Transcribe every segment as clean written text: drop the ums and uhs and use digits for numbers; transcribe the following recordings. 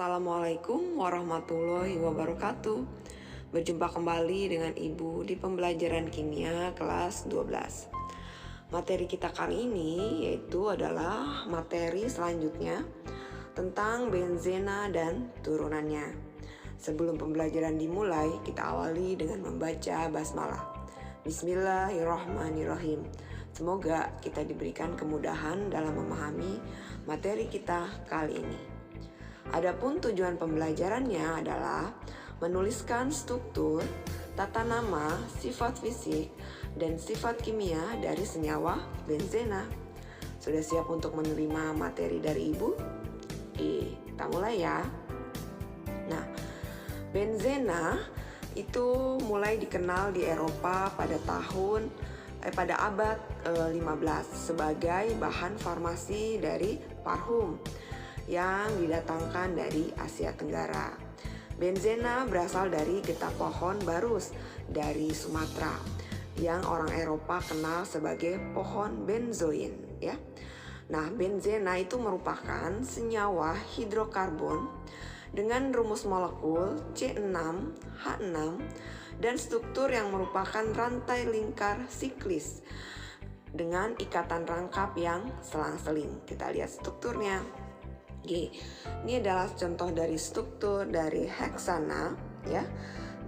Assalamualaikum warahmatullahi wabarakatuh. Berjumpa kembali dengan Ibu di pembelajaran kimia kelas 12. Materi kita kali ini yaitu adalah materi selanjutnya tentang benzena dan turunannya. Sebelum pembelajaran dimulai, kita awali dengan membaca basmalah. Bismillahirrahmanirrahim. Semoga kita diberikan kemudahan dalam memahami materi kita kali ini. Adapun tujuan pembelajarannya adalah menuliskan struktur, tata nama, sifat fisik, dan sifat kimia dari senyawa benzena. Sudah siap untuk menerima materi dari Ibu? Kita mulai ya. Nah, benzena itu mulai dikenal di Eropa pada abad 15 sebagai bahan farmasi dari parfum yang didatangkan dari Asia Tenggara. Benzena berasal dari getah pohon barus dari Sumatera yang orang Eropa kenal sebagai pohon benzoin ya. Nah, benzena itu merupakan senyawa hidrokarbon dengan rumus molekul C6H6 dan struktur yang merupakan rantai lingkar siklis dengan ikatan rangkap yang selang-seling. Kita lihat strukturnya. Ini adalah contoh dari struktur dari heksana ya.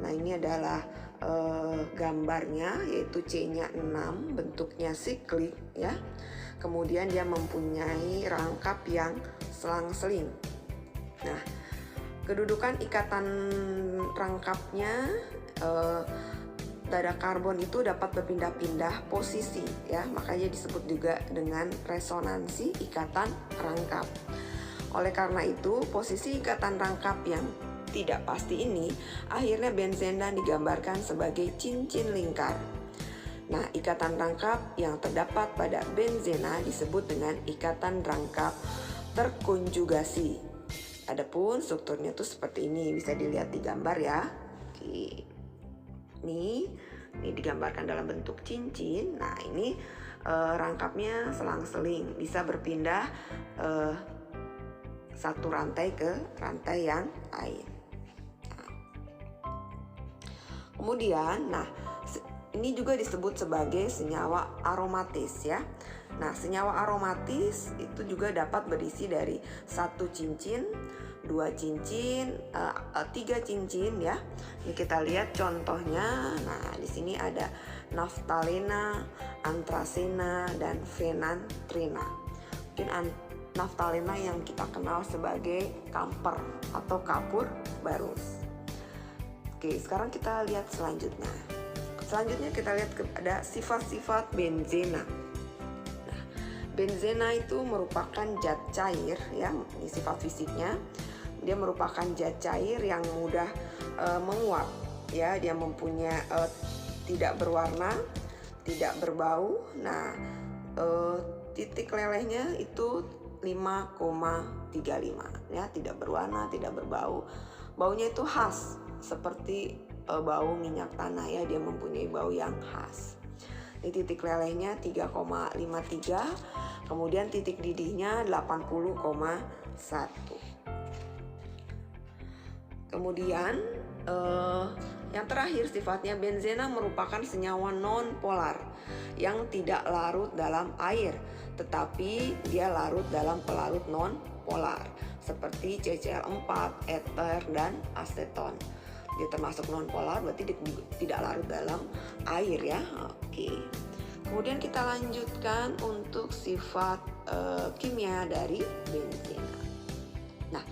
Nah, ini adalah gambarnya, yaitu C-nya 6, bentuknya siklik ya. Kemudian dia mempunyai rangkap yang selang-seling. Nah, kedudukan ikatan rangkapnya pada karbon itu dapat berpindah-pindah posisi ya, makanya disebut juga dengan resonansi ikatan rangkap. Oleh karena itu, posisi ikatan rangkap yang tidak pasti ini akhirnya benzena digambarkan sebagai cincin lingkar. Nah, ikatan rangkap yang terdapat pada benzena disebut dengan ikatan rangkap terkonjugasi. Adapun strukturnya tuh seperti ini, bisa dilihat di gambar ya. Oke. Ini digambarkan dalam bentuk cincin. Nah, ini rangkapnya selang-seling, bisa berpindah satu rantai ke rantai yang lain. Kemudian, ini juga disebut sebagai senyawa aromatis ya. Nah, senyawa aromatis itu juga dapat berisi dari 1 cincin, 2 cincin, 3 cincin ya. Ini kita lihat contohnya. Nah, di sini ada naftalena, anthracena, dan phenanthina. Mungkin naftalena yang kita kenal sebagai kamper atau kapur barus. Oke, sekarang kita lihat selanjutnya. Selanjutnya kita lihat ada sifat-sifat benzena. Nah, benzena itu merupakan zat cair ya, ini sifat fisiknya. Dia merupakan zat cair yang mudah menguap ya, dia mempunyai tidak berwarna, tidak berbau. Nah, titik lelehnya itu 5,35 ya, tidak berwarna, tidak berbau. Baunya itu khas seperti bau minyak tanah ya, dia mempunyai bau yang khas. Ini titik lelehnya 3,53, kemudian titik didihnya 80,1. Kemudian yang terakhir sifatnya, benzena merupakan senyawa non-polar yang tidak larut dalam air, tetapi dia larut dalam pelarut non-polar seperti CCl4, eter, dan aseton. Dia termasuk non-polar, berarti dia tidak larut dalam air ya. Oke. Kemudian kita lanjutkan untuk sifat kimia dari benzena. Nah,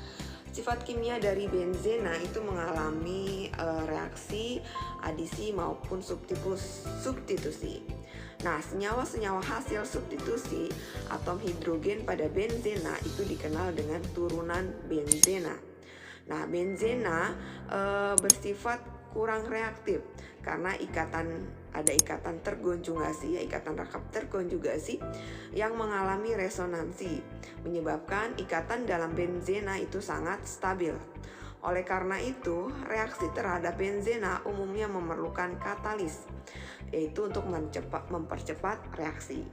sifat kimia dari benzena itu mengalami reaksi adisi maupun substitusi. Nah, senyawa-senyawa hasil substitusi atom hidrogen pada benzena itu dikenal dengan turunan benzena. Nah, benzena bersifat kurang reaktif karena ada ikatan terkonjugasi ya, ikatan rangkap terkonjugasi yang mengalami resonansi, menyebabkan ikatan dalam benzena itu sangat stabil. Oleh karena itu, reaksi terhadap benzena umumnya memerlukan katalis, yaitu untuk mempercepat reaksi.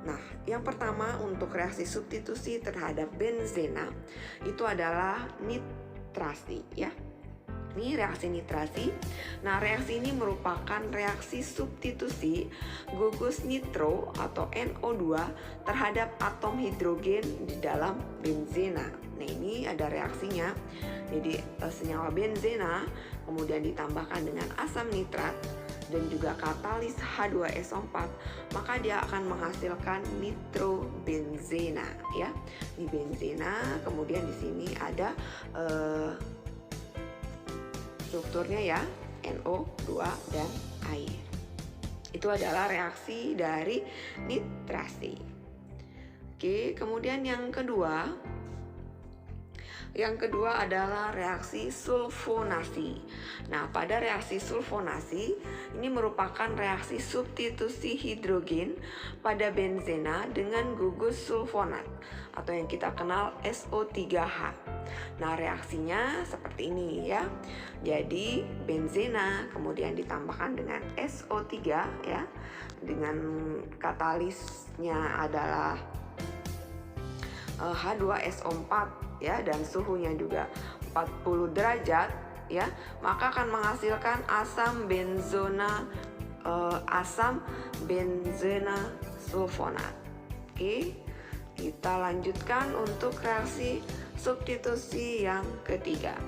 Nah, yang pertama untuk reaksi substitusi terhadap benzena itu adalah nitrasi ya. Ini reaksi nitrasi. Nah, reaksi ini merupakan reaksi substitusi gugus nitro atau NO2 terhadap atom hidrogen di dalam benzena. Nah, ini ada reaksinya. Jadi senyawa benzena kemudian ditambahkan dengan asam nitrat dan juga katalis H2SO4, maka dia akan menghasilkan nitrobenzena ya. Ini benzena, kemudian di sini ada strukturnya ya, NO2 dan air. Itu adalah reaksi dari nitrasi. Oke, kemudian yang kedua adalah reaksi sulfonasi. Nah, pada reaksi sulfonasi ini merupakan reaksi substitusi hidrogen pada benzena dengan gugus sulfonat atau yang kita kenal SO3H. Nah, reaksinya seperti ini ya. Jadi benzena kemudian ditambahkan dengan SO3 ya, dengan katalisnya adalah H2SO4 ya, dan suhunya juga 40 derajat ya, maka akan menghasilkan asam benzena sulfonat. Oke, kita lanjutkan untuk reaksi substitusi yang ketiga.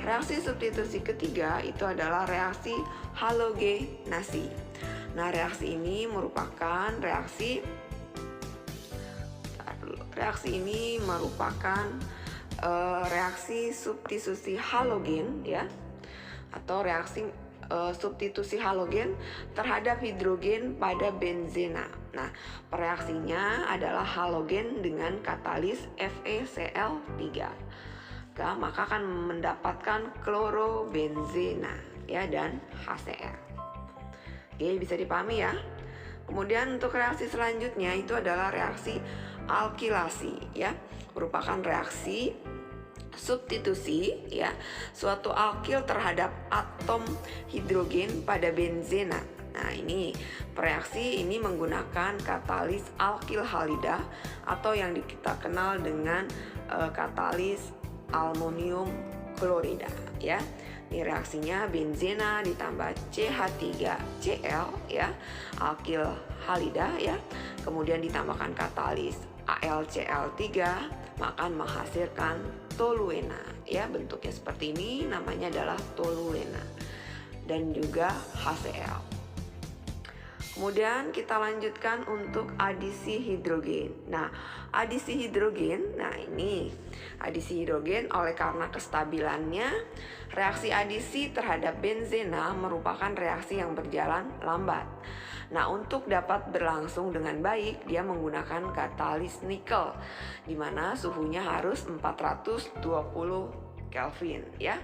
Reaksi substitusi ketiga itu adalah reaksi halogenasi. Nah, reaksi ini merupakan reaksi substitusi halogen ya, atau reaksi substitusi halogen terhadap hidrogen pada benzena. Nah, reaksinya adalah halogen dengan katalis FeCl3. Maka akan mendapatkan klorobenzena ya dan HCl. Oke, bisa dipahami ya. Kemudian untuk reaksi selanjutnya itu adalah reaksi alkilasi ya, merupakan reaksi substitusi ya suatu alkil terhadap atom hidrogen pada benzena. Nah, ini reaksi ini menggunakan katalis alkil halida atau yang kita kenal dengan katalis aluminium klorida ya. Ini reaksinya benzena ditambah CH3Cl ya, alkil halida ya, kemudian ditambahkan katalis AlCl3, maka menghasilkan toluena ya. Bentuknya seperti ini, namanya adalah toluena, dan juga HCl. Kemudian kita lanjutkan untuk adisi hidrogen. Nah, adisi hidrogen, ini adisi hidrogen oleh karena kestabilannya, reaksi adisi terhadap benzena merupakan reaksi yang berjalan lambat. Nah, untuk dapat berlangsung dengan baik, dia menggunakan katalis nikel, di mana suhunya harus 420 Kelvin ya.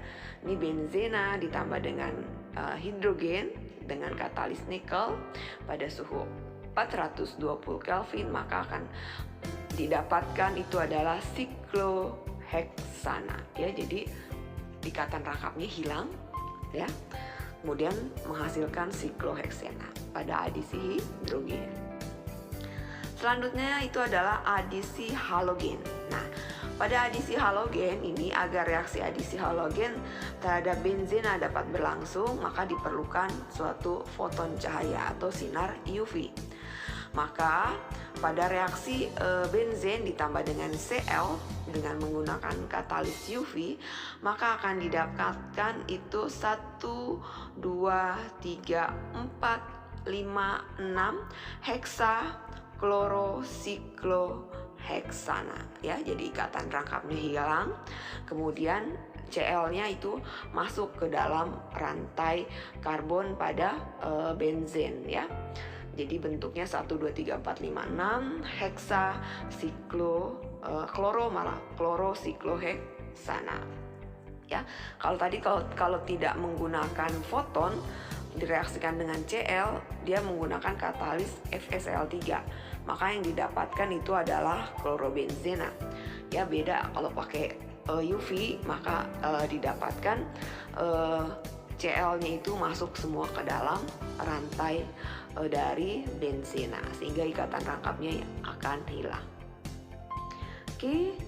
Ini benzena ditambah dengan hidrogen dengan katalis nikel pada suhu 420 Kelvin, maka akan didapatkan itu adalah sikloheksana ya. Jadi ikatan rangkapnya hilang ya, kemudian menghasilkan sikloheksana pada adisi hidrogen. Selanjutnya itu adalah adisi halogen. Nah, pada adisi halogen ini, agar reaksi adisi halogen terhadap benzena dapat berlangsung, maka diperlukan suatu foton cahaya atau sinar UV. Maka pada reaksi benzen ditambah dengan Cl dengan menggunakan katalis UV, maka akan didapatkan itu 1, 2, 3, 4, 5, 6 heksa klorosikloheksana ya. Jadi ikatan rangkapnya hilang, kemudian Cl-nya itu masuk ke dalam rantai karbon pada benzen ya. Jadi bentuknya 1, 2, 3, 4, 5, 6 heksa klorosikloheksana ya. Kalau tidak menggunakan foton, direaksikan dengan Cl, dia menggunakan katalis FeCl3, maka yang didapatkan itu adalah klorobenzena ya. Beda kalau pakai UV, maka didapatkan Cl-nya itu masuk semua ke dalam rantai dari benzena, sehingga ikatan rangkapnya akan hilang. Oke,